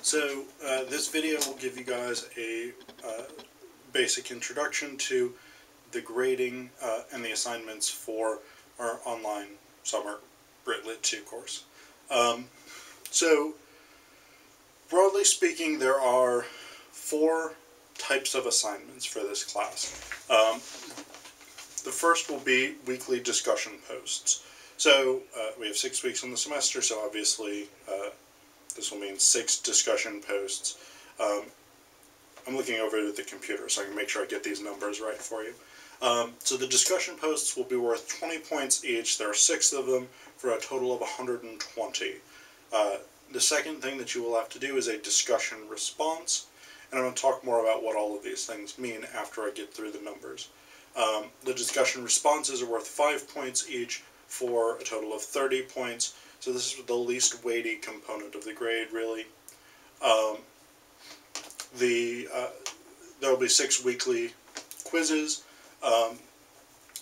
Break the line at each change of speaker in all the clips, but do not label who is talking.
So this video will give you guys a basic introduction to the grading and the assignments for our online summer Brit Lit 2 course. So broadly speaking, there are 4 types of assignments for this class. The first will be weekly discussion posts. So we have 6 weeks in the semester, so obviously this will mean 6 discussion posts. I'm looking over at the computer so I can make sure I get these numbers right for you. So the discussion posts will be worth 20 points each. There are 6 of them for a total of 120. The second thing that you will have to do is a discussion response, and I'm going to talk more about what all of these things mean after I get through the numbers. The discussion responses are worth 5 points each for a total of 30 points. So this is the least weighty component of the grade, really. There will be 6 weekly quizzes.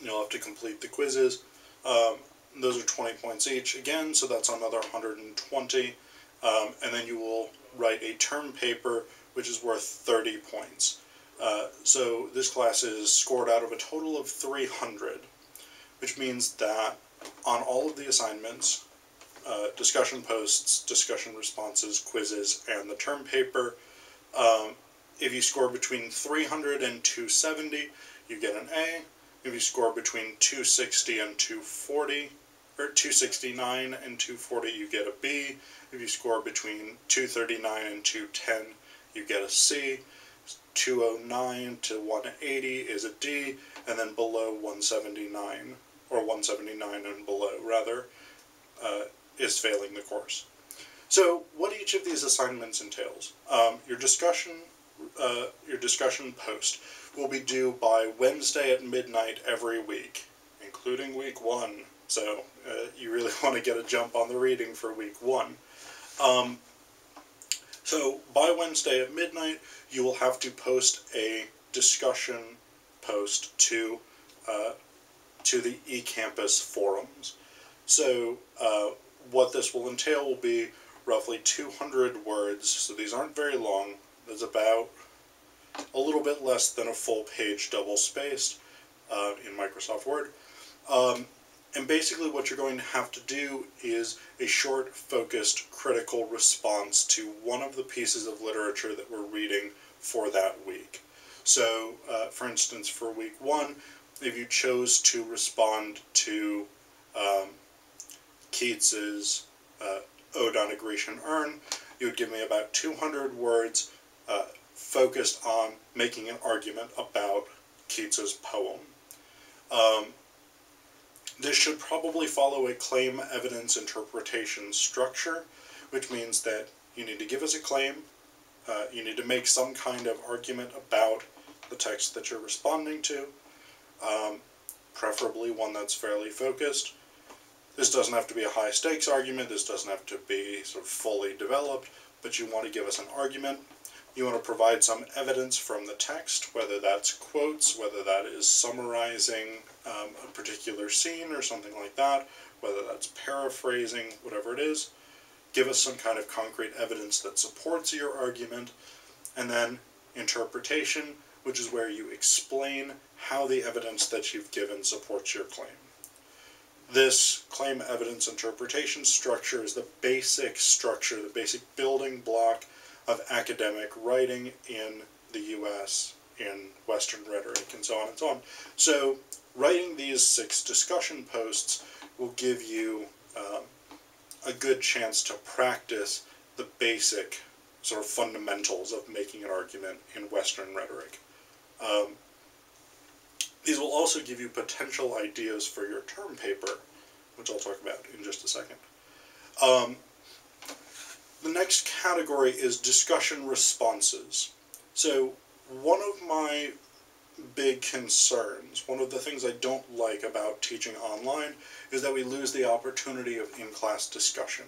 You'll have to complete the quizzes. Those are 20 points each again, so that's another 120. And then you will write a term paper, which is worth 30 points. So this class is scored out of a total of 300, which means that on all of the assignments, discussion posts, discussion responses, quizzes, and the term paper, if you score between 300 and 270, you get an A. If you score between 260 and 240, or 269 and 240, you get a B. If you score between 239 and 210, you get a C. 209 to 180 is a D, and then below 179, or 179 and below, rather, is failing the course. So, what each of these assignments entails. Your discussion post will be due by Wednesday at midnight every week, including week 1. So, you really want to get a jump on the reading for week 1. So, by Wednesday at midnight, you will have to post a discussion post to the eCampus forums. So, what this will entail will be roughly 200 words, so these aren't very long. There's about a little bit less than a full page double-spaced in Microsoft Word. And basically what you're going to have to do is a short, focused, critical response to one of the pieces of literature that we're reading for that week. So, for instance, for week 1, if you chose to respond to Keats's Ode on a Grecian Urn, you would give me about 200 words focused on making an argument about Keats's poem. This should probably follow a claim, evidence, interpretation structure, which means that you need to give us a claim, you need to make some kind of argument about the text that you're responding to, preferably one that's fairly focused. This doesn't have to be a high-stakes argument, this doesn't have to be sort of fully developed, but you want to give us an argument. You want to provide some evidence from the text, whether that's quotes, whether that is summarizing a particular scene or something like that, whether that's paraphrasing, whatever it is. Give us some kind of concrete evidence that supports your argument, and then interpretation, which is where you explain how the evidence that you've given supports your claim. This claim, evidence, interpretation structure is the basic structure, the basic building block of academic writing in the U.S., in Western rhetoric, and so on and so on. So, writing these 6 discussion posts will give you a good chance to practice the basic sort of fundamentals of making an argument in Western rhetoric. These will also give you potential ideas for your term paper, which I'll talk about in just a second. The next category is discussion responses. So one of my big concerns, one of the things I don't like about teaching online, is that we lose the opportunity of in-class discussion.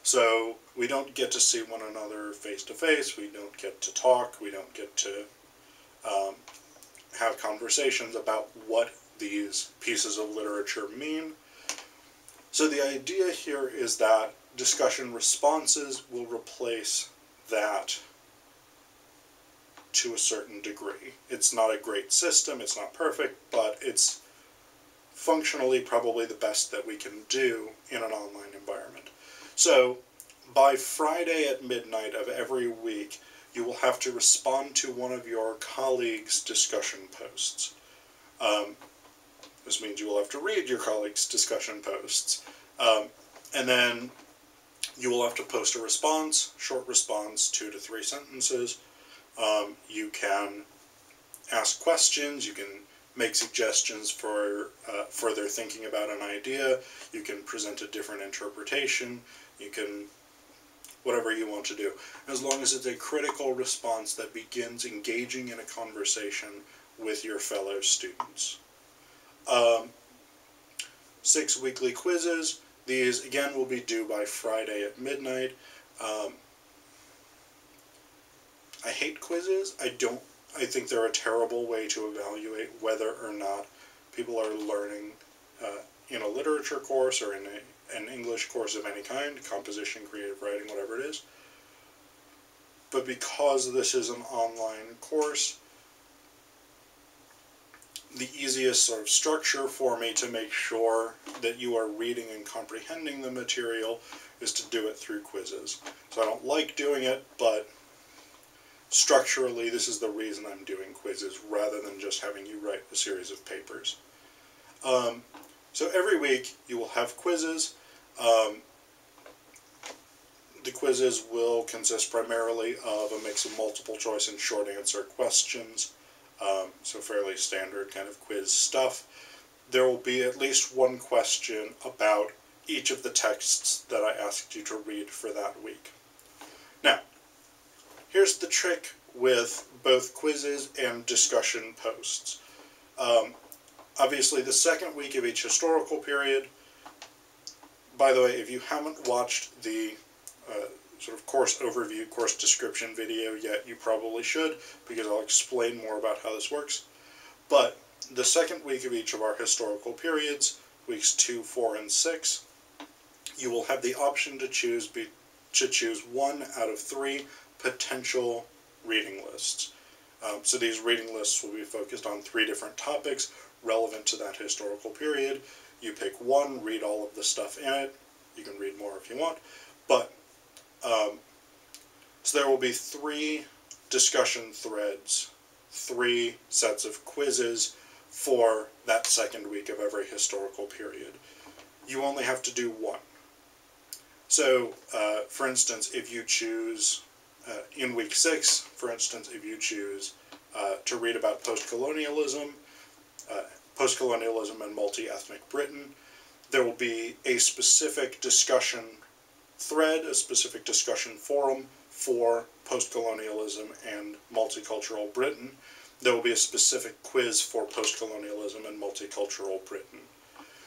So we don't get to see one another face-to-face, we don't get to talk, we don't get to have conversations about what these pieces of literature mean. So the idea here is that discussion responses will replace that to a certain degree. It's not a great system, it's not perfect, but it's functionally probably the best that we can do in an online environment. So by Friday at midnight of every week, you will have to respond to one of your colleagues' discussion posts. This means you will have to read your colleagues' discussion posts. And then you will have to post a response, short response, 2 to 3 sentences. You can ask questions, you can make suggestions for further thinking about an idea, you can present a different interpretation, you can whatever you want to do, as long as it's a critical response that begins engaging in a conversation with your fellow students. 6 weekly quizzes. These, again, will be due by Friday at midnight. I hate quizzes. I think they're a terrible way to evaluate whether or not people are learning in a literature course or in an English course of any kind, composition, creative writing, whatever it is. But because this is an online course, the easiest sort of structure for me to make sure that you are reading and comprehending the material is to do it through quizzes. So I don't like doing it, but structurally this is the reason I'm doing quizzes rather than just having you write a series of papers. So every week you will have quizzes. The quizzes will consist primarily of a mix of multiple choice and short answer questions. So fairly standard kind of quiz stuff. There will be at least one question about each of the texts that I asked you to read for that week. Now, here's the trick with both quizzes and discussion posts. Obviously, the second week of each historical period, by the way, if you haven't watched the sort of course overview, course description video yet, you probably should, because I'll explain more about how this works. But the second week of each of our historical periods, weeks 2, 4, and 6, you will have the option to choose 1 out of 3 potential reading lists. So these reading lists will be focused on 3 different topics relevant to that historical period. You pick one, read all of the stuff in it. You can read more if you want. But so there will be 3 discussion threads, 3 sets of quizzes for that second week of every historical period. You only have to do 1. So, for instance, if you choose, in week 6, for instance, if you choose to read about post-colonialism and multi-ethnic Britain, there will be a specific discussion thread, a specific discussion forum for post-colonialism and multicultural Britain. There will be a specific quiz for post-colonialism and multicultural Britain.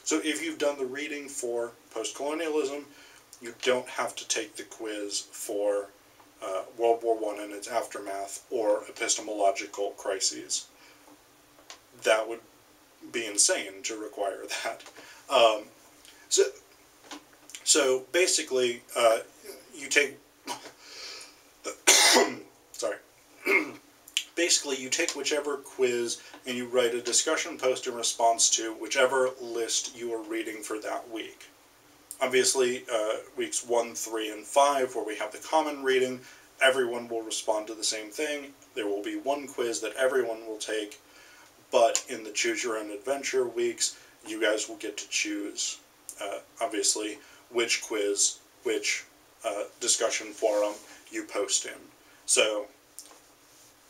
So if you've done the reading for post-colonialism, you don't have to take the quiz for World War I and its aftermath or epistemological crises. That would be insane to require that. So basically, you take sorry. Basically, you take whichever quiz and you write a discussion post in response to whichever list you are reading for that week. Obviously, weeks 1, 3, and 5, where we have the common reading, everyone will respond to the same thing. There will be one quiz that everyone will take, but in the Choose Your Own Adventure weeks, you guys will get to choose, obviously, which quiz, which discussion forum you post in. So,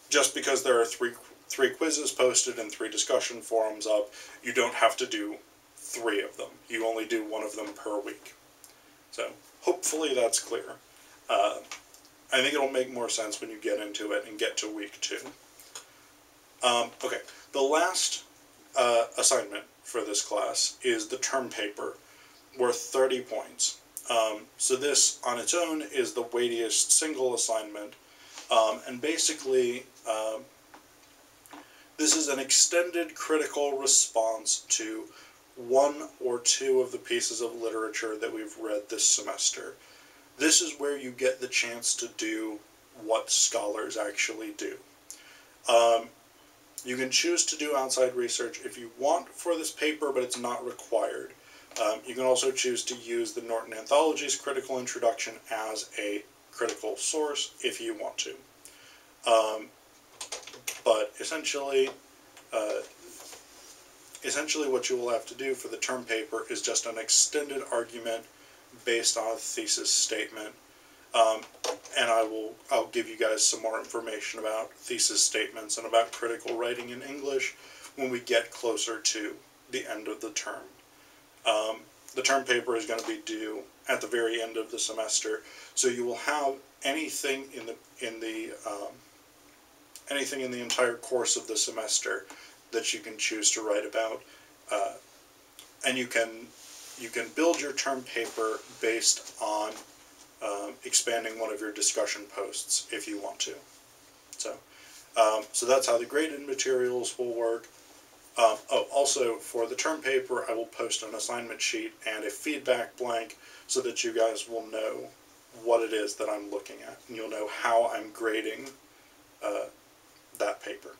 just because there are three quizzes posted and 3 discussion forums up, you don't have to do 3 of them. You only do 1 of them per week. So, hopefully that's clear. I think it'll make more sense when you get into it and get to week 2. Okay, the last assignment for this class is the term paper, worth 30 points. So this, on its own, is the weightiest single assignment, and basically, this is an extended critical response to 1 or 2 of the pieces of literature that we've read this semester. This is where you get the chance to do what scholars actually do. You can choose to do outside research if you want for this paper, but it's not required. You can also choose to use the Norton Anthology's critical introduction as a critical source if you want to. But essentially what you will have to do for the term paper is just an extended argument based on a thesis statement. And I'll give you guys some more information about thesis statements and about critical writing in English when we get closer to the end of the term. The term paper is going to be due at the very end of the semester, so you will have anything in the entire course of the semester that you can choose to write about, and you can build your term paper based on expanding one of your discussion posts if you want to. So that's how the graded materials will work. Also, for the term paper, I will post an assignment sheet and a feedback blank so that you guys will know what it is that I'm looking at, and you'll know how I'm grading that paper.